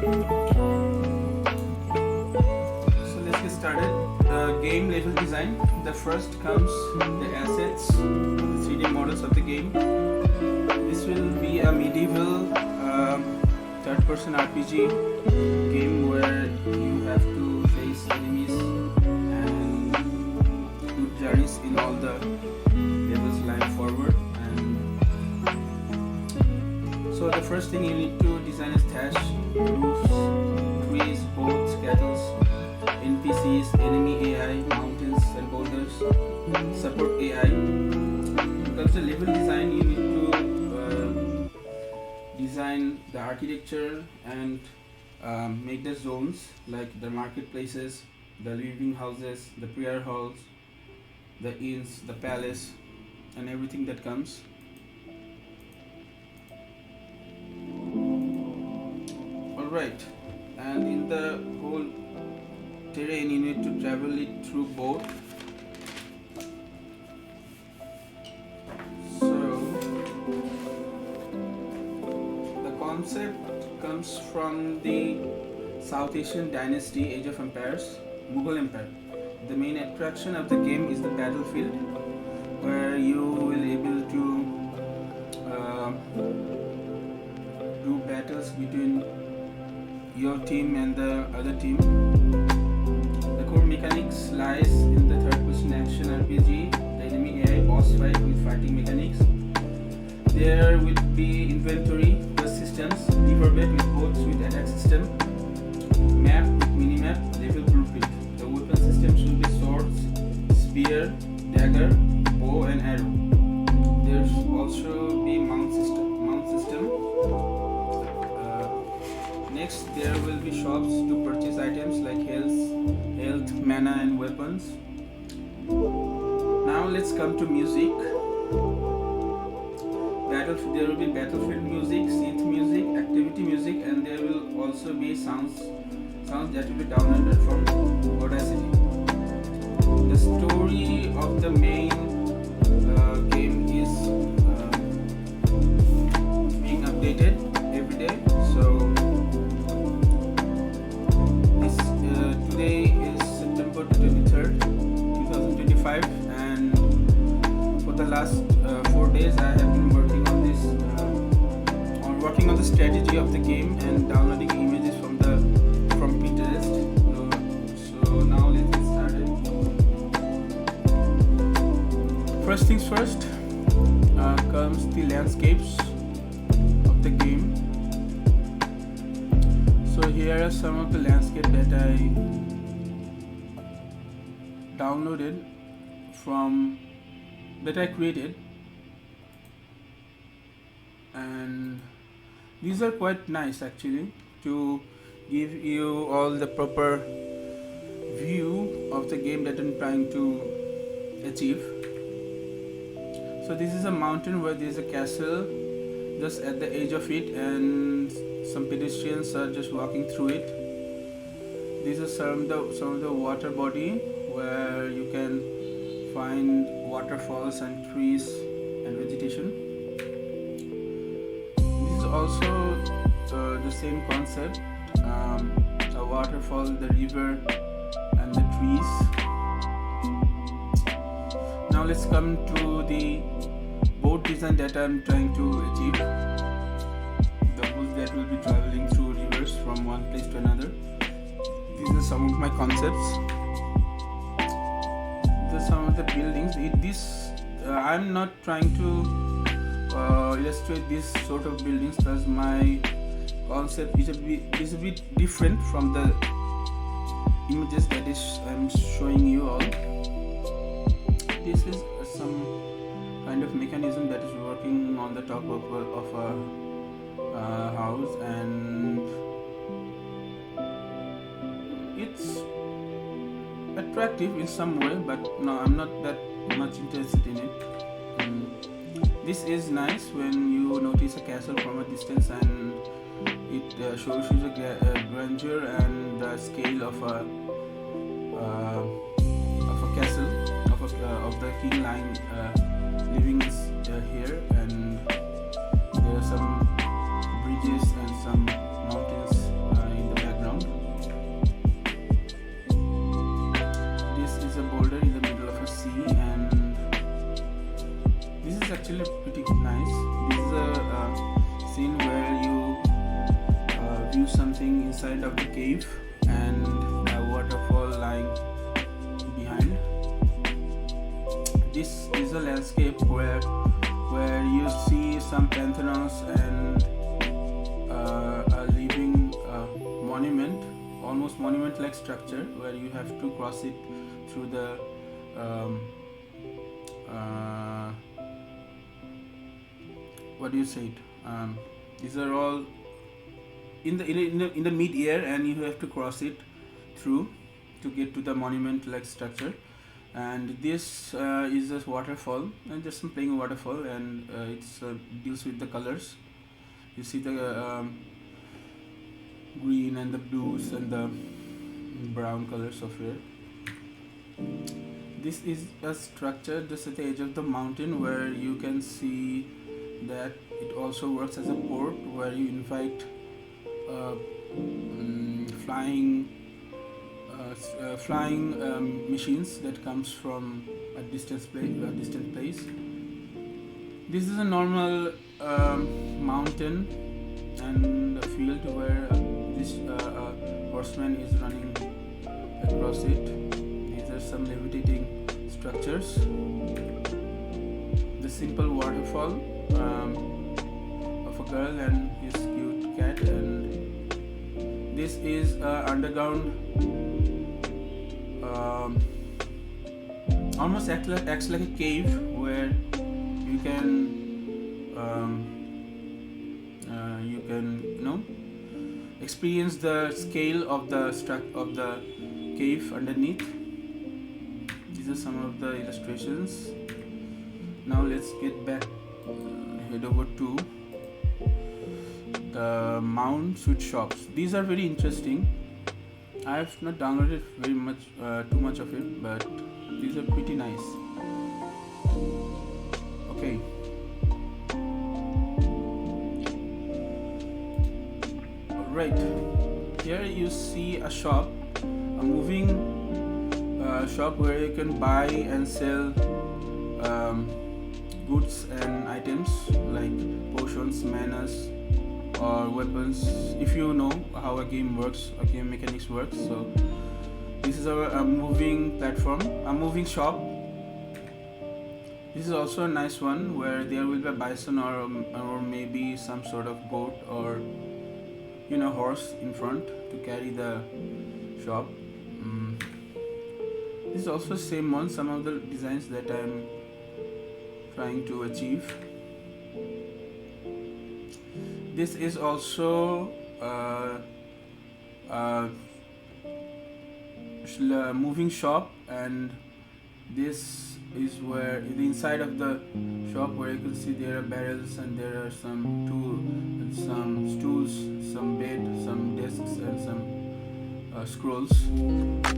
So let's get started. Game level design. The first comes the assets, the 3D models of the game. This will be a medieval third-person RPG game where you have to face enemies and do journeys in all the levels line forward. So the first thing you need to design is thatch, roofs, trees, boats, cattle, NPCs, enemy AI, mountains and boulders, support AI. Because the level design, you need to design the architecture and make the zones like the marketplaces, the living houses, the prayer halls, the inns, the palace, and everything that comes. Alright, and in the whole terrain you need to travel it through boat. So the concept comes from the South Asian dynasty Age of Empires, Mughal Empire. The main attraction of the game is the battlefield, where you will be able to do battles between your team and the other team. The core mechanics lies in the third-person action RPG, the enemy AI boss fight with fighting mechanics. There will be inventory, quest systems, river bed with boats with attack system, map with minimap, level blueprint. The weapon systems will be swords, spear, dagger, bow and arrow. There's also be mount system. Next, there will be shops to purchase items like health, mana and weapons. Now let's come to music. There will be battlefield music, synth music, activity music, and there will also be sounds that will be downloaded from Audacity. The story of the main game is being updated every day. So today is September 23rd, 2025, and for the last 4 days I have been working on this, working on the strategy of the game and downloading images from Pinterest. So now let's get started. First things first, comes the landscapes of the game. So here are some of the landscape that I downloaded that I created, and these are quite nice actually to give you all the proper view of the game that I'm trying to achieve. So this is a mountain where there is a castle just at the edge of it, and some pedestrians are just walking through it. This is some of the water body where you can find waterfalls and trees and vegetation. This is also the same concept, a waterfall, the river and the trees. Now let's come to the boat design that I'm trying to achieve. The boats that will be traveling through rivers from one place to another. These are some of my concepts. These are some of the buildings. I'm not trying to illustrate this sort of buildings because my concept is a bit different from the images that I'm showing you all. This is some kind of mechanism that is working on the top of a house, and it's attractive in some way, but no, I'm not that much interested in it. This is nice when you notice a castle from a distance, and it shows you the grandeur and the scale of a castle, of the king line living here, and there are some bridges and some mountains view something inside of the cave and a waterfall lying behind. This is a landscape where you see some pantheons and a living monument, almost monument-like structure, where you have to cross it through the what do you say it? These are all in the mid-air, and you have to cross it through to get to the monument-like structure. And this is a waterfall, and just I'm playing a waterfall, and it's deals with the colors. You see the green and the blues and the brown colors of it. This is a structure just at the edge of the mountain where you can see that it also works as a port where you invite flying machines that comes from a distant place. This is a normal mountain and a field where this horseman is running across it. These are some levitating structures. The simple waterfall of a girl and his cute cat, and this is underground. Almost acts like a cave where you can experience the scale of the cave underneath. These are some of the illustrations. Now let's get back, head over to the Mount Sweet shops. These are very interesting. I have not downloaded very much, too much of it, but these are pretty nice. Okay. Alright, here you see a shop, a moving shop where you can buy and sell goods and items like potions, manas, or weapons, if you know how a game works, a game mechanics works. So this is a moving platform, a moving shop. This is also a nice one where there will be a bison or maybe some sort of goat or horse in front to carry the shop. This is also the same one, some of the designs that I'm trying to achieve. This is also a moving shop, and this is where the inside of the shop where you can see there are barrels and there are some stools, some bed, some desks, and some scrolls.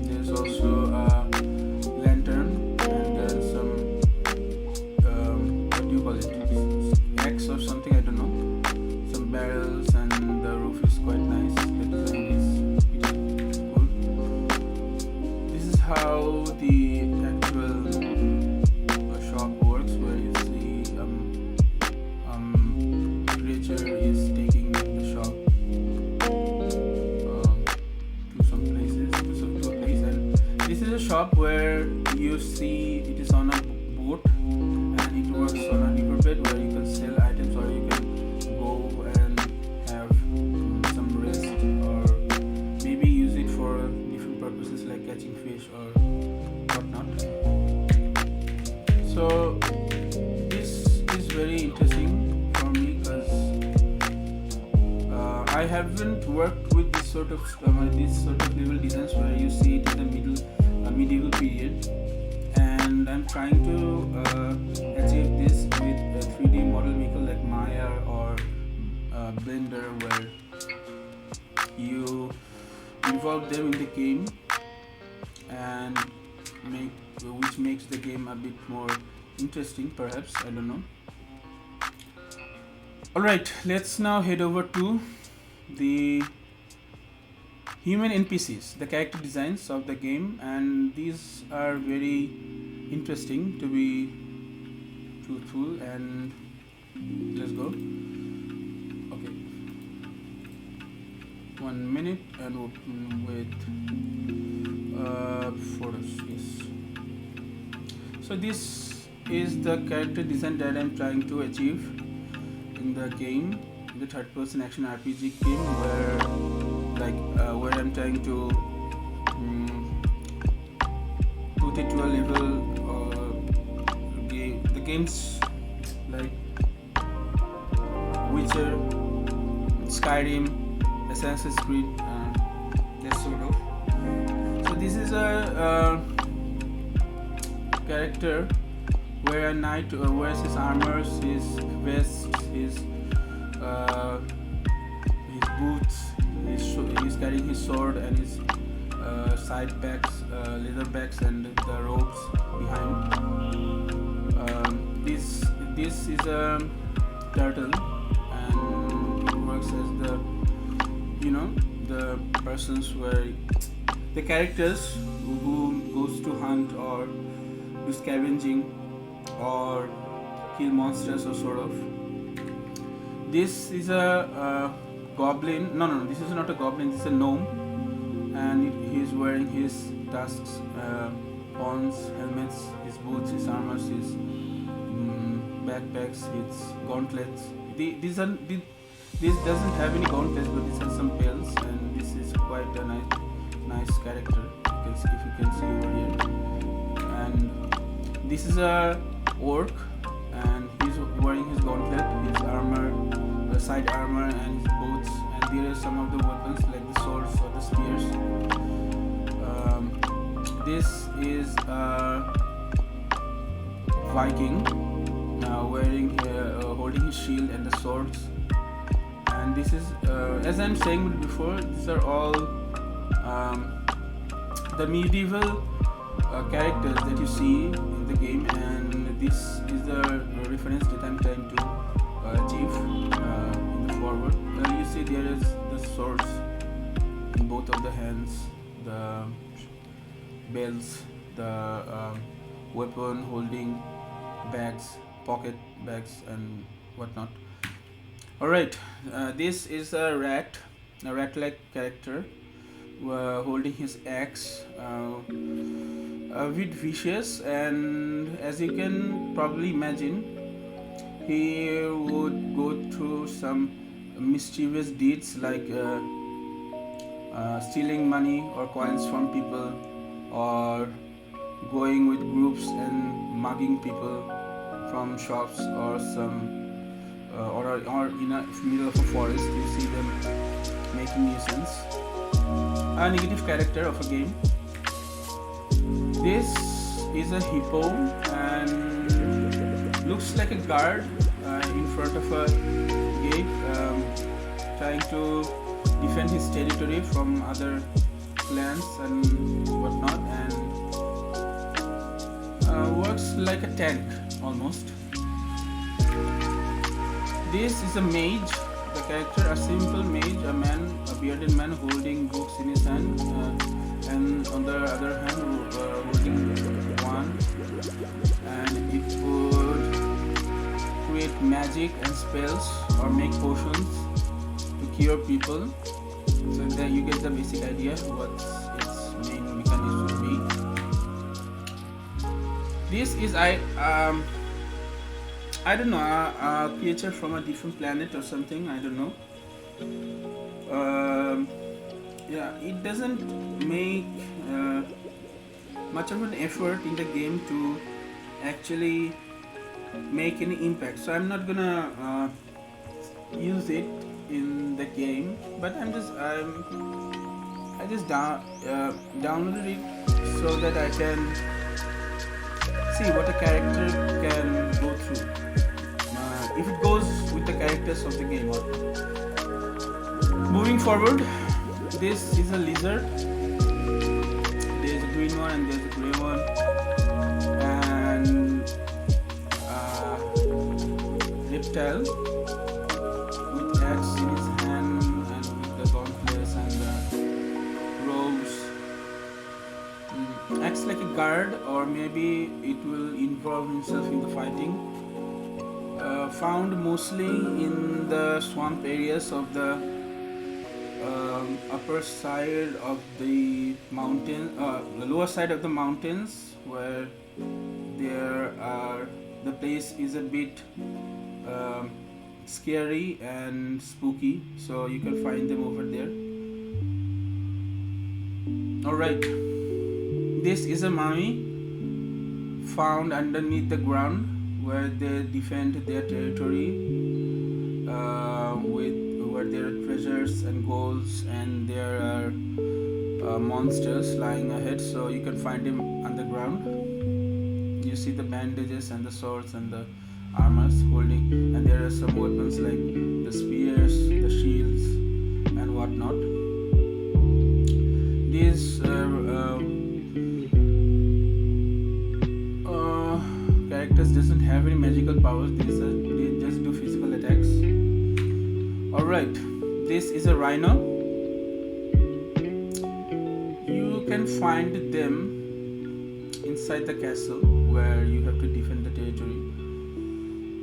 There's also a lantern, and there's some what do you call it, axe or something, I don't know. Some barrels, and the roof is quite nice. The design is good. This is how the actual shop works, where you see creature is taking the shop to a place, and this is a shop where you see it is on a boat and it works on a riverbed where you can sell items, or you can go and have some rest, or maybe use it for different purposes like catching fish or whatnot. So this is very interesting for me because I haven't worked with this sort of level designs where you see it in the medieval period, and I'm trying to achieve this with a 3D model maker like Maya or Blender, where you involve them in the game and which makes the game a bit more interesting, perhaps, I don't know. Alright, let's now head over to the human NPCs, the character designs of the game, and these are very interesting, to be truthful, and let's go. Okay. 1 minute and open with photos. Yes. So this is the character design that I'm trying to achieve in the game, the third-person action RPG game, where I'm trying to put it to a level. The games like Witcher, Skyrim, Assassin's Creed, that sort of. So this is a character where a knight wears his armor, his vest, his boots. He's carrying his sword and his side bags, leather bags, and the robes behind. This is a turtle, and it works as the persons where the characters who goes to hunt or do scavenging or kill monsters or sort of. This is a goblin. No, this is not a goblin. This is a gnome, and he's wearing his tusks, horns, helmets, his boots, his armors, his backpacks, his gauntlets. This doesn't have any gauntlets, but this has some bells, and this is quite a nice character. If you can see over here, and this is a orc, and he's wearing his gauntlet, his armor, side armor, and his boots. And there are some of the weapons like the swords or the spears. This is a Viking, holding his shield and the swords. And this is, as I'm saying before, these are all the medieval characters that you see in the game, and this is the reference that I'm trying to achieve in the forward. You see there is the swords in both of the hands, the bells, the weapon holding bags, pocket bags, and whatnot. Alright, this is a rat-like character holding his axe, a bit vicious, and as you can probably imagine, he would go through some mischievous deeds like stealing money or coins from people, or going with groups and mugging people from shops or some or in the middle of a forest. You see them making nuisance. A negative character of a game. This is a hippo and looks like a guard in front of a gate, trying to defend his territory from other clans and whatnot, and works like a tank almost. This is a mage, the character, a simple mage, a bearded man holding books in his hand, and on the other hand holding one, and it would create magic and spells or make potions to cure people. So there you get the basic idea what its main mechanism would be. This is I don't know, a creature from a different planet or something, I don't know. Yeah, it doesn't make much of an effort in the game to actually make any impact, so I'm not gonna use it in the game, but I just downloaded it so that I can see what a character can go through, if it goes with the characters of the game or not. Moving forward, this is a lizard. There's a green one and there's a grey one, and reptile with axe in his hand and with the gauntlets and the robes. Acts like a guard, or maybe it will involve himself in the fighting. Found mostly in the swamp areas of the upper side of the mountain, the lower side of the mountains, where there are the place is a bit um, scary and spooky, so you can find them over there. Alright, this is a mummy found underneath the ground where they defend their territory with where there are treasures and golds, and there are monsters lying ahead, so you can find them underground. You see the bandages and the swords and the armors holding, and there are some weapons like the spears, the shields, and whatnot. These characters doesn't have any magical powers. They just do physical attacks. Alright, this is a rhino. You can find them inside the castle where you have to defend the territory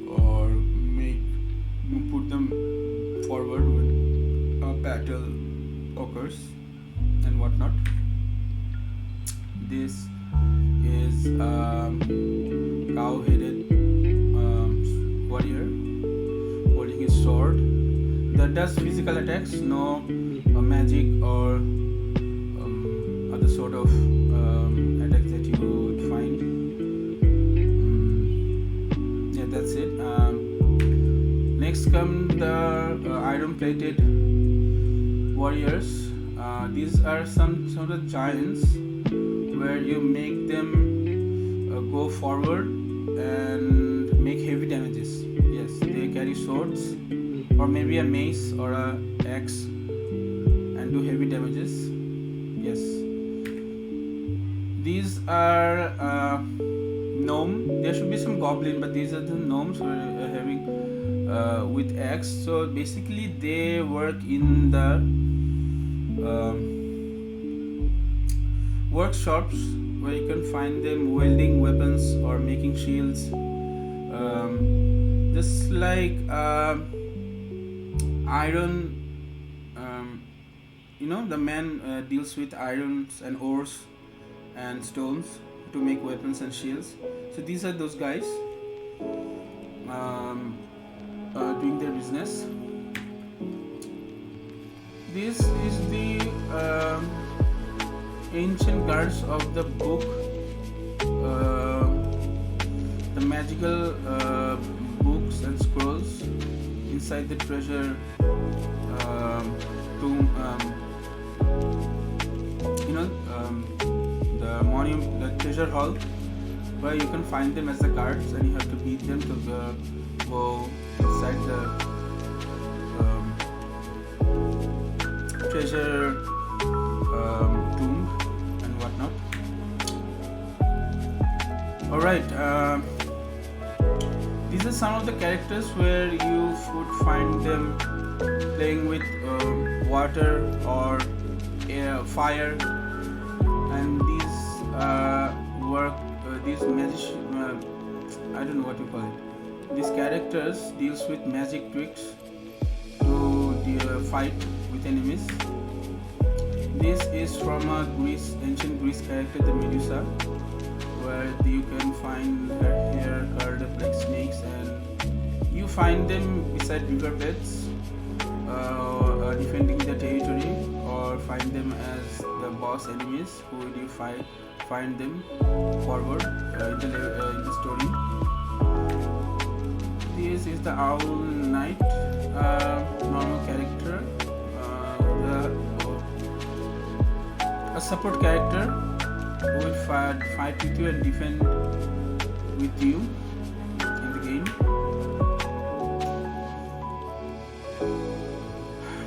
or put them forward when a battle occurs and whatnot. This is a cow-headed warrior holding his sword that does physical attacks, no magic or other sort of attacks that you would find. Yeah, that's it. Next come the iron-plated warriors. These are some of the giants where you make them go forward and make heavy damages. Yes, they carry swords or maybe a mace or a axe and do heavy damages. Yes, these are gnome. There should be some goblin, but these are the gnomes who are having with axe. So basically they work in the workshops where you can find them welding weapons or making shields, just like iron. The man deals with irons and ores and stones to make weapons and shields. So these are those guys doing their business. This is the ancient guards of the book, the magical books and scrolls inside the treasure tomb. The monument, the treasure hall, where you can find them as the guards, and you have to beat them to go inside the treasure tomb and whatnot. Alright, these are some of the characters where you would find them playing with water or air, fire, and these these magic, I don't know what you call it. These characters deals with magic tricks to fight with enemies. This is from a ancient Greece character, the Medusa, where you can find her hair curled up like snakes, and you find them beside riverbeds, defending the territory, or find them as the boss enemies who you find them forward in the story. This is the Owl Knight, normal character, a support character who will fight with you and defend with you in the game.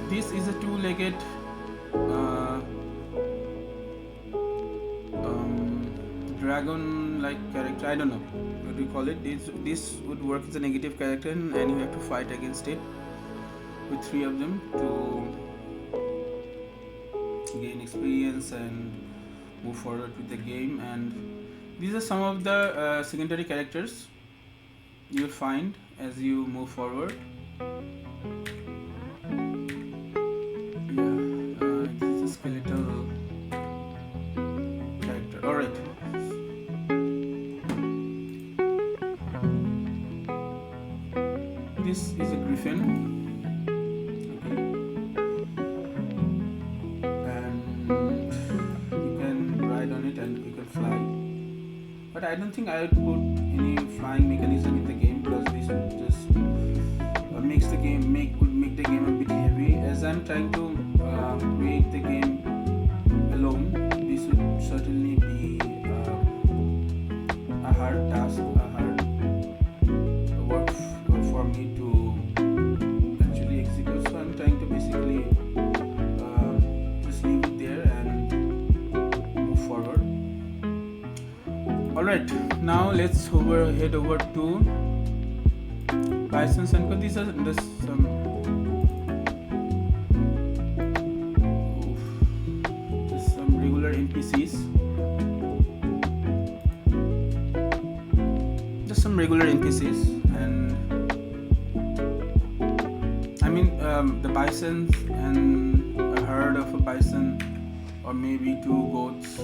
This is a two-legged dragon-like character. I don't know what you call it. This would work as a negative character, and you have to fight against it with 3 of them to gain experience and move forward with the game. And these are some of the secondary characters you'll find as you move forward. Yeah. fly. But I don't think I would put any flying mechanism in the game, because this would just makes the game would make the game a bit heavy. As I'm trying to create the game alone, this would certainly be a hard task, a hard work for me to actually execute. So I'm trying to basically just leave it there and move forward. Alright, now let's head over to Bisons and Co. These are just some regular NPCs. Just some regular NPCs, and I mean the bisons and a herd of a bison, or maybe two goats.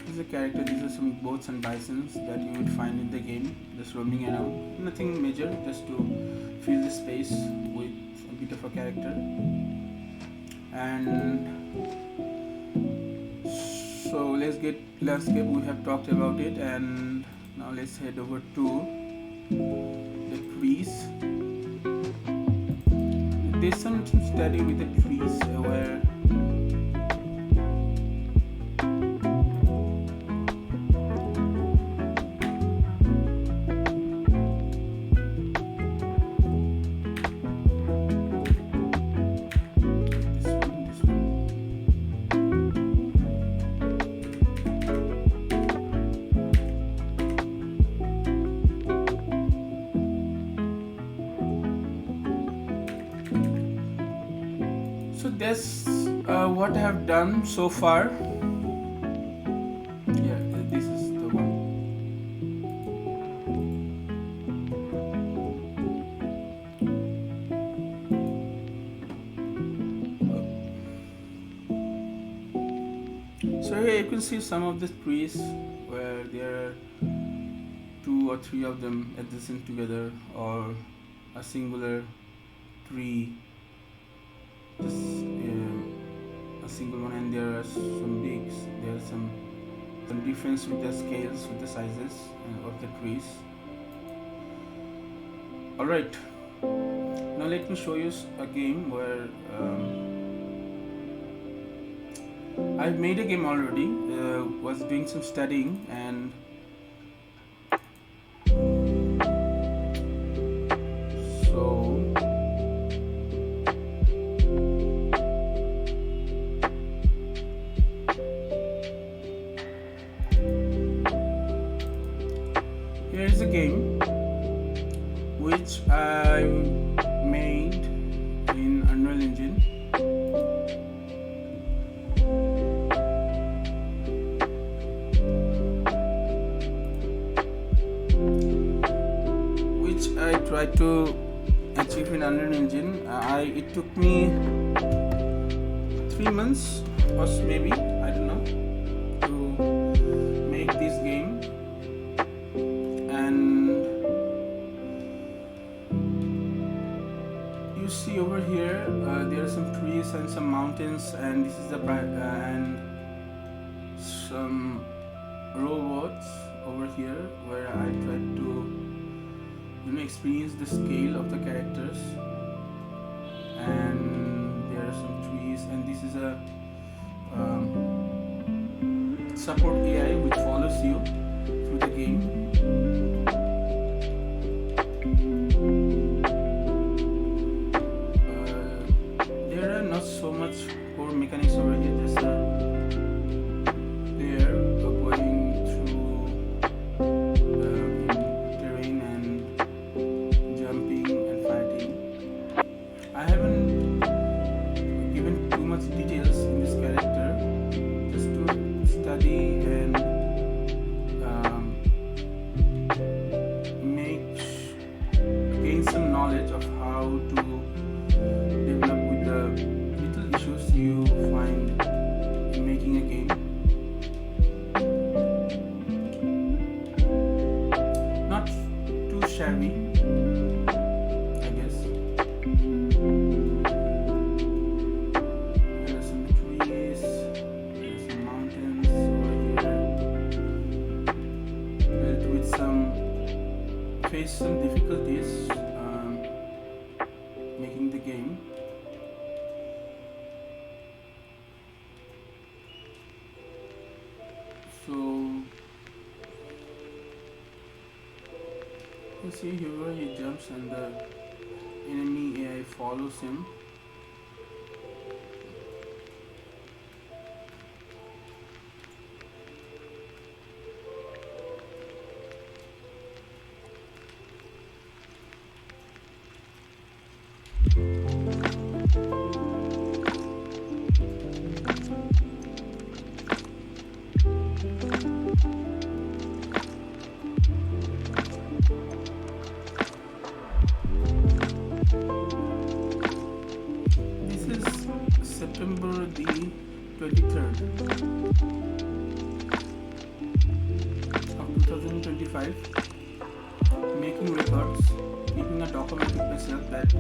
As a character, these are some goats and bisons that you would find in the game, just roaming around. Nothing major, just to fill the space with a bit of a character. And so let's get landscape. We have talked about it, and now let's head over to the trees. There's some study with the trees where that's what I have done so far. Yeah, this is the one. So here you can see some of the trees where there are 2 or 3 of them adjacent together, or a singular tree, just a single one, and there are some bigs. There are some difference with the scales, with the sizes of the trees. Alright, now let me show you a game where I've made a game already. Was doing some studying, and here's a game which I made in Unreal Engine. Which I tried to achieve in Unreal Engine. It took me 3 months or maybe, I don't know, to make this game. You see over here, there are some trees and some mountains, and this is the and some robots over here, where I tried to experience the scale of the characters. And there are some trees, and this is a support AI which follows you through the game. So much core mechanics over here. There's a player going through terrain and jumping and fighting. I haven't given too much details in this character, just to study and gain some knowledge of how to develop with the you find in making a game. Not too shabby, I guess. There are some trees, there are some mountains over here. You see here he jumps and the enemy AI follows him. September the 23rd of 2025, making records, keeping a document with myself that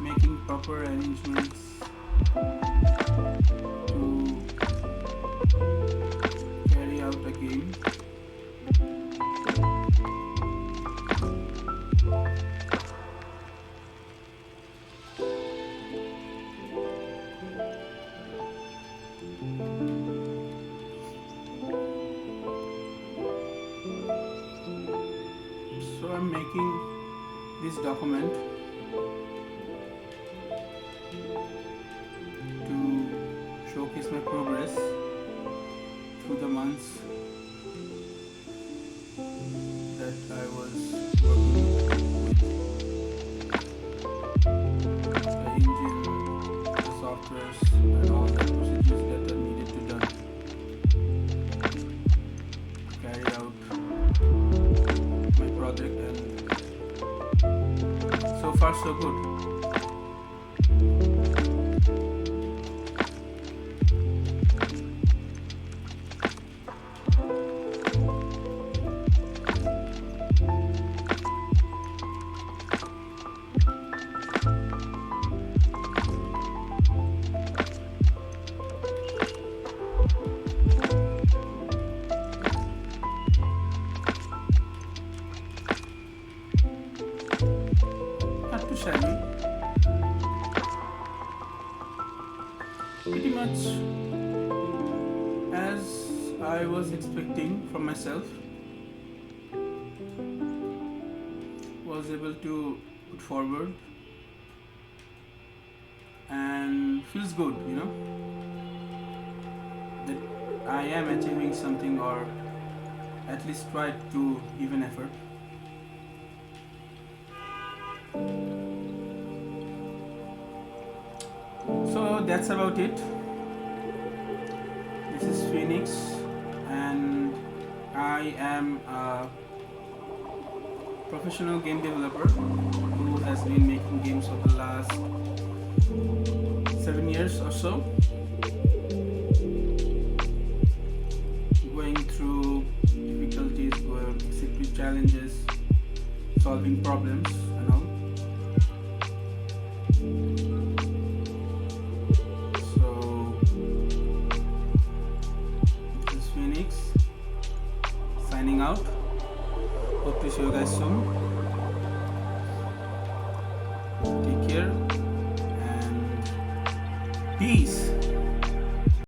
making proper arrangements to carry out a game. So I'm making this document to showcase my progress through the months that I was working with the engine, the softwares and all the procedures that are needed to done to carry out my project, and so far so good. Not too shabby. Pretty much as I was expecting from myself. Was able to put forward and feels good, you know, that I am achieving something, or at least try to give an effort. So that's about it. This is Phoenix, and I am a professional game developer who has been making games for the last 7 years or so, going through difficulties, executive challenges, solving problems and all. So this is Phoenix signing out. Hope to see you guys soon. Take care and peace.